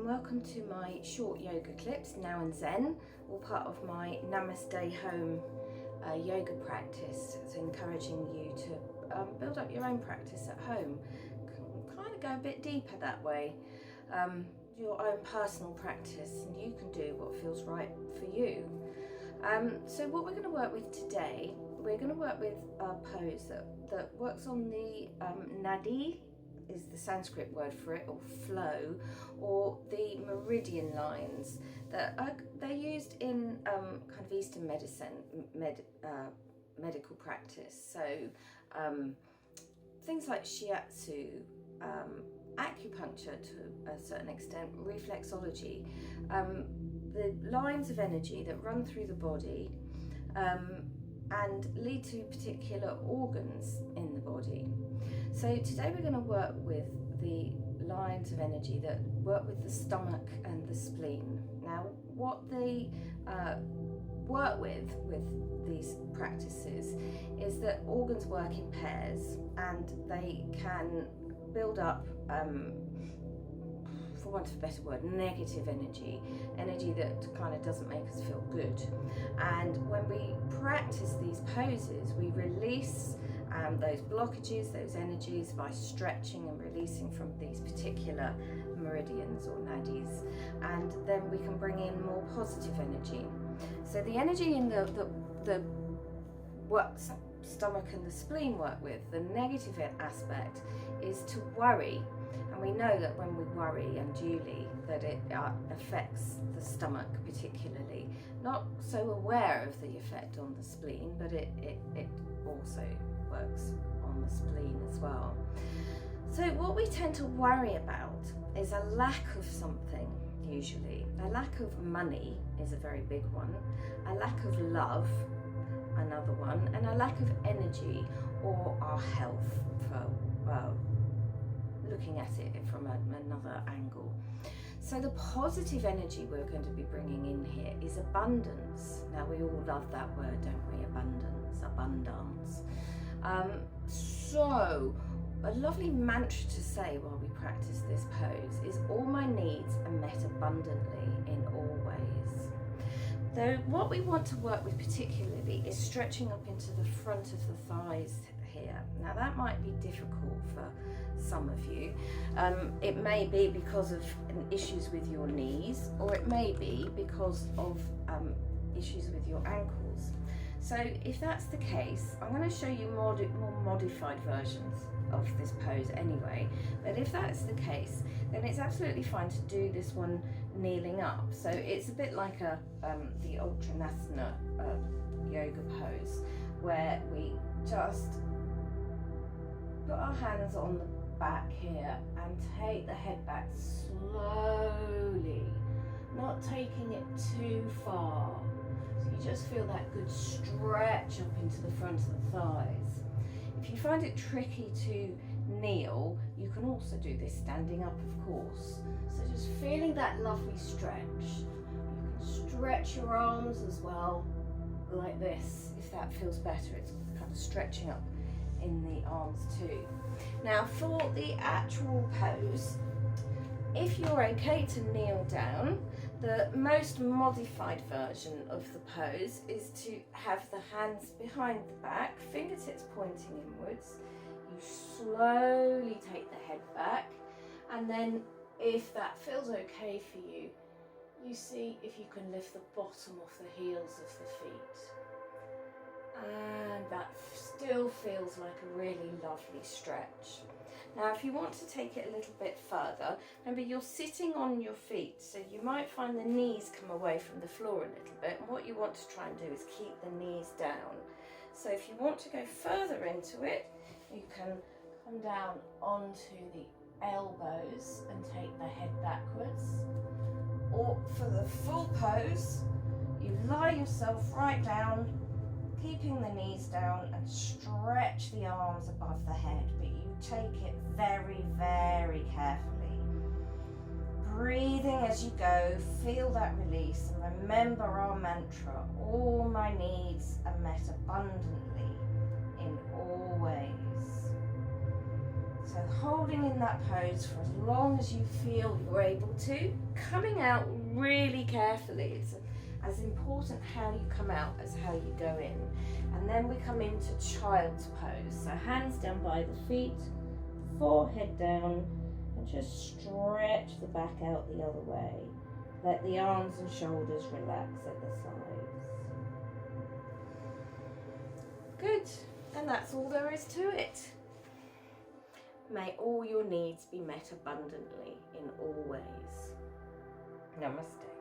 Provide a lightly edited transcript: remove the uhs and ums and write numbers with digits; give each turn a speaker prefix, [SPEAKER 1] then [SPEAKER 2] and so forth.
[SPEAKER 1] and welcome to my short yoga clips, Now and Zen, all part of my Namasté Home yoga practice. It's encouraging you to build up your own practice at home, kind of go a bit deeper that way, your own personal practice, and you can do what feels right for you. So what we're going to work with today, we're going to work with a pose that works on the nadis, is the Sanskrit word for it, or flow, or the meridian lines that they're used in kind of Eastern medicine, medical practice. So things like shiatsu, acupuncture to a certain extent, reflexology, the lines of energy that run through the body and lead to particular organs in the body. So today we're going to work with the lines of energy that work with the stomach and the spleen. Now, what they work with these practices is that organs work in pairs, and they can build up, for want of a better word, negative energy that kind of doesn't make us feel good. And when we practice these poses, we release those blockages, those energies, by stretching and releasing from these particular meridians or nadis, and then we can bring in more positive energy. So the energy in the stomach and the spleen work with, the negative aspect is to worry, and we know that when we worry unduly that it affects the stomach particularly. Not so aware of the effect on the spleen, but it also works on the spleen as well. So what we tend to worry about is a lack of something, usually. A lack of money is a very big one, a lack of love, another one, and a lack of energy or our health, for looking at it from another angle. So the positive energy we're going to be bringing in here is abundance. Now, we all love that word, don't we? Abundance. So a lovely mantra to say while we practice this pose is, all my needs are met abundantly in all ways. Though what we want to work with particularly is stretching up into the front of the thighs here. Now, that might be difficult for some of you. It may be because of issues with your knees, or it may be because of issues with your ankles. So if that's the case, I'm going to show you more modified versions of this pose anyway. But if that's the case, then it's absolutely fine to do this one kneeling up. So it's a bit like the Uttanasana yoga pose, where we just put our hands on the back here and take the head back slowly, not taking it too far. So you just feel that good stretch up into the front of the thighs. If you find it tricky to kneel, you can also do this standing up, of course. So just feeling that lovely stretch. You can stretch your arms as well, like this, if that feels better. It's kind of stretching up in the arms too. Now, for the actual pose, if you're okay to kneel down, the most modified version of the pose is to have the hands behind the back, fingertips pointing inwards. You slowly take the head back, and then if that feels okay for you, you see if you can lift the bottom off the heels of the feet. And that still feels like a really lovely stretch. Now, if you want to take it a little bit further, remember you're sitting on your feet, so you might find the knees come away from the floor a little bit, and what you want to try and do is keep the knees down. So if you want to go further into it, you can come down onto the elbows and take the head backwards. Or for the full pose, you lie yourself right down, keeping the knees down, and stretch the arms above the head, but you take it very, very carefully. Breathing as you go, feel that release, and remember our mantra, all my needs are met abundantly in all ways. So holding in that pose for as long as you feel you're able to, coming out really carefully. It's as important how you come out as how you go in. And then we come into child's pose. So hands down by the feet, forehead down, and just stretch the back out the other way. Let the arms and shoulders relax at the sides. Good, and that's all there is to it. May all your needs be met abundantly in all ways. Namaste.